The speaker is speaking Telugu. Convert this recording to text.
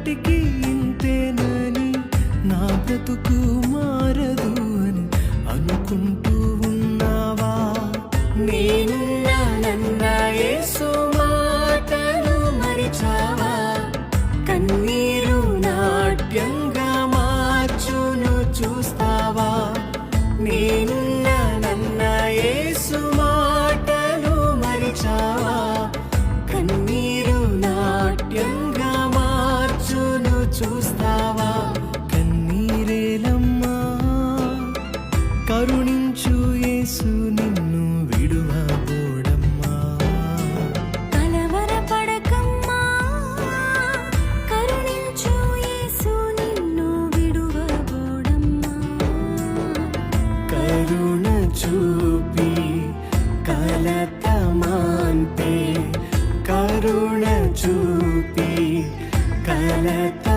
ఎప్పటికీ ఇంతేనని, నా బ్రతుకు మారదు అని అనుకుంటూ ఉన్నావా? నేనున్నానన్న యేసు మాటలు మరిచావా? కన్నీరు నాట్యంగా మార్చును చూస్తావా? నేనున్నానన్న యేసు మాటలు మరిచావా? కన్నీరు నాట్యంగా మార్చును చూస్తావా? కన్నీరేలమ్మా, కరుణించు యేసు నిన్ను విడువబోడమ్మా. కలవరపడకమ్మా, కరుణించు యేసు నిన్ను విడువబోడమ్మా. కరుణ చూపి కలత మాన్పే, కరుణ చూపి కలత